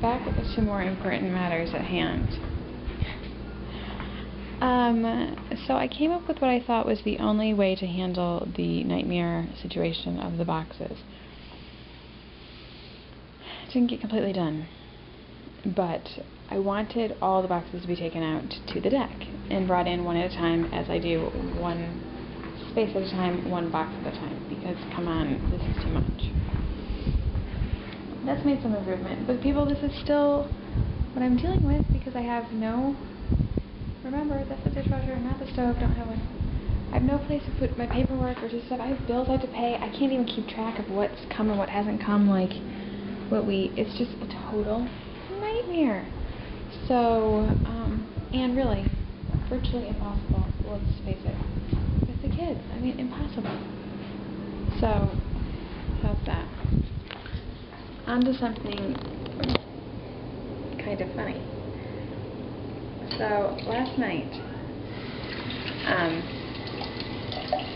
back to more important matters at hand. So I came up with what I thought was the only way to handle the nightmare situation of the boxes. It didn't get completely done, but I wanted all the boxes to be taken out to the deck and brought in one at a time, as I do, one space at a time, one box at a time, because come on, this is too much. That's made some improvement, but people, this is still what I'm dealing with because I have no, remember, that's the dishwasher, not the stove, don't have one. I have no place to put my paperwork or just stuff. I have bills I have to pay. I can't even keep track of what's come and what hasn't come, like it's just a total nightmare. So, and really, virtually impossible, let's face it, with the kids. I mean, impossible. So, how's that? On to something kind of funny. So, last night,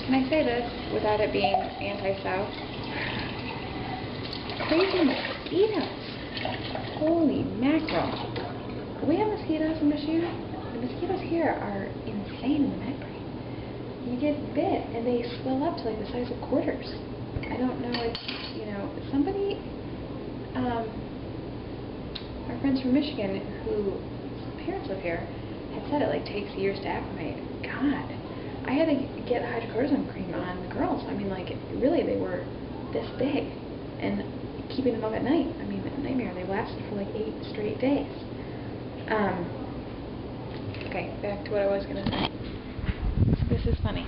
can I say this without it being anti-South? Crazy mosquitoes. Holy mackerel. We have mosquitoes in Michigan. The mosquitoes here are insane in the membrane. You get bit and they swell up to like the size of quarters. I don't know if, somebody, our friends from Michigan who parents live here had said it like takes years to acclimate. God, I had to get hydrocortisone cream on the girls. I mean, like, really, they were this big. And keeping them up at night, I mean, a nightmare. They lasted for like 8 straight days. Okay, back to what I was going to say. This is funny.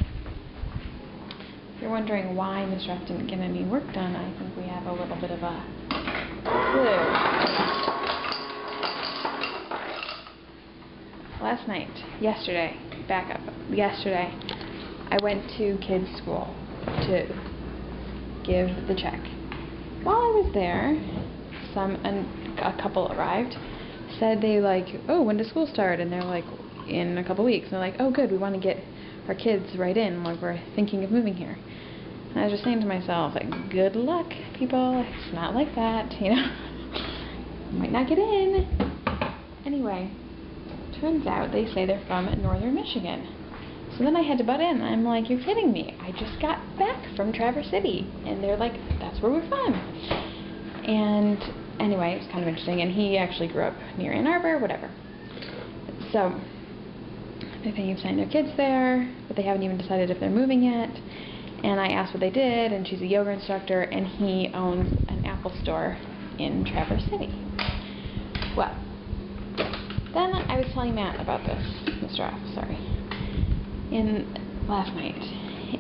If you're wondering why Ms. Ruff didn't get any work done, I think we have a little bit of a clue. Last night, yesterday, I went to kids' school to give the check. While I was there, a couple arrived, said they oh, when does school start? And they're like, in a couple weeks. And they're like, oh good, we want to get our kids right in, like we're thinking of moving here. And I was just saying to myself, like, good luck, people. It's not like that, You might not get in. Anyway, turns out they say they're from northern Michigan. So then I had to butt in. I'm like, you're kidding me. I just got back from Traverse City. And they're like, that's where we're from. And anyway, it was kind of interesting. And he actually grew up near Ann Arbor, whatever. So they're thinking of sending their kids there, but they haven't even decided if they're moving yet. And I asked what they did, and she's a yoga instructor, and he owns an Apple store in Traverse City. Well, then I was telling Matt about this, Mr. F, sorry, last night,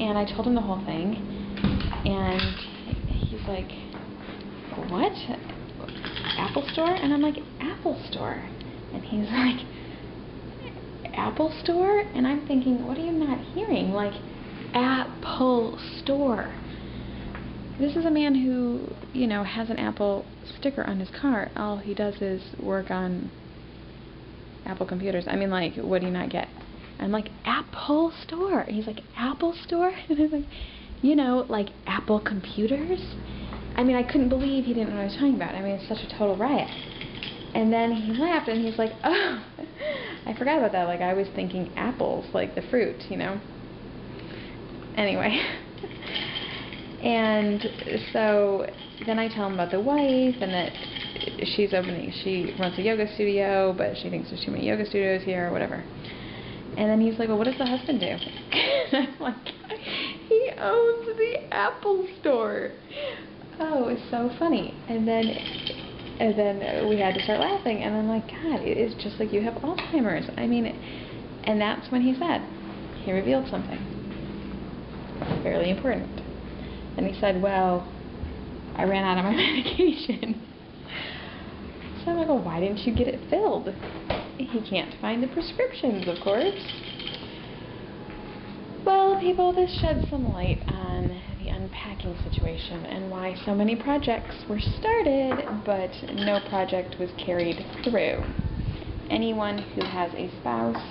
and I told him the whole thing, and he's like, what? Apple store? And I'm like, Apple store? And he's like, Apple store? And I'm thinking, what are you not hearing? Like, Apple store. This is a man who, has an Apple sticker on his car. All he does is work on Apple computers. I mean, like, what do you not get? I'm like, Apple store. And he's like, Apple store? And I'm like, like Apple computers? I mean, I couldn't believe he didn't know what I was talking about. I mean, it's such a total riot. And then he laughed and he's like, oh, I forgot about that. Like, I was thinking apples, like the fruit, Anyway. And so then I tell him about the wife and that she runs a yoga studio, but she thinks there's too many yoga studios here or whatever. And then he's like, well, what does the husband do? And I'm like, he owns the Apple store. Oh, it's so funny. And then we had to start laughing, and I'm like, God, it is just like you have Alzheimer's. I mean, and that's when he revealed something fairly important. And he said, well, I ran out of my medication. So I'm like, well, why didn't you get it filled? He can't find the prescriptions, of course. Well, people, this sheds some light on the unpacking situation and why so many projects were started, but no project was carried through. Anyone who has a spouse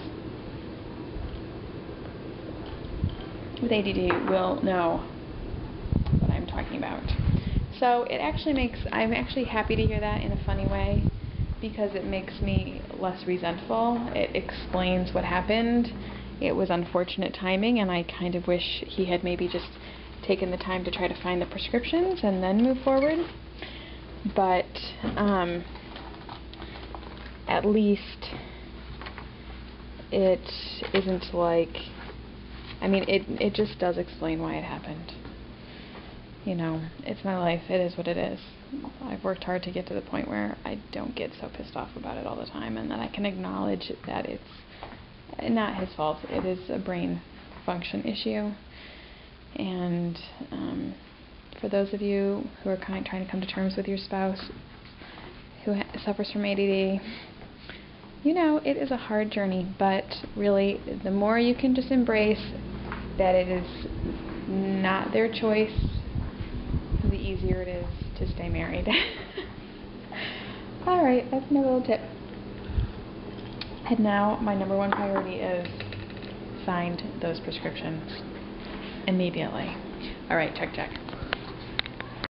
with ADD will know talking about. So it actually I'm actually happy to hear that in a funny way, because it makes me less resentful. It explains what happened. It was unfortunate timing, and I kind of wish he had maybe just taken the time to try to find the prescriptions and then move forward. But at least it isn't like, I mean, it just does explain why it happened. You know, it's my life. It is what it is. I've worked hard to get to the point where I don't get so pissed off about it all the time, and that I can acknowledge that it's not his fault. It is a brain function issue. And for those of you who are trying to come to terms with your spouse who suffers from ADD, you know, it is a hard journey, but really, the more you can just embrace that it is not their choice, the easier it is to stay married. Alright, that's my little tip. And now, my number one priority is find those prescriptions immediately. Alright, check.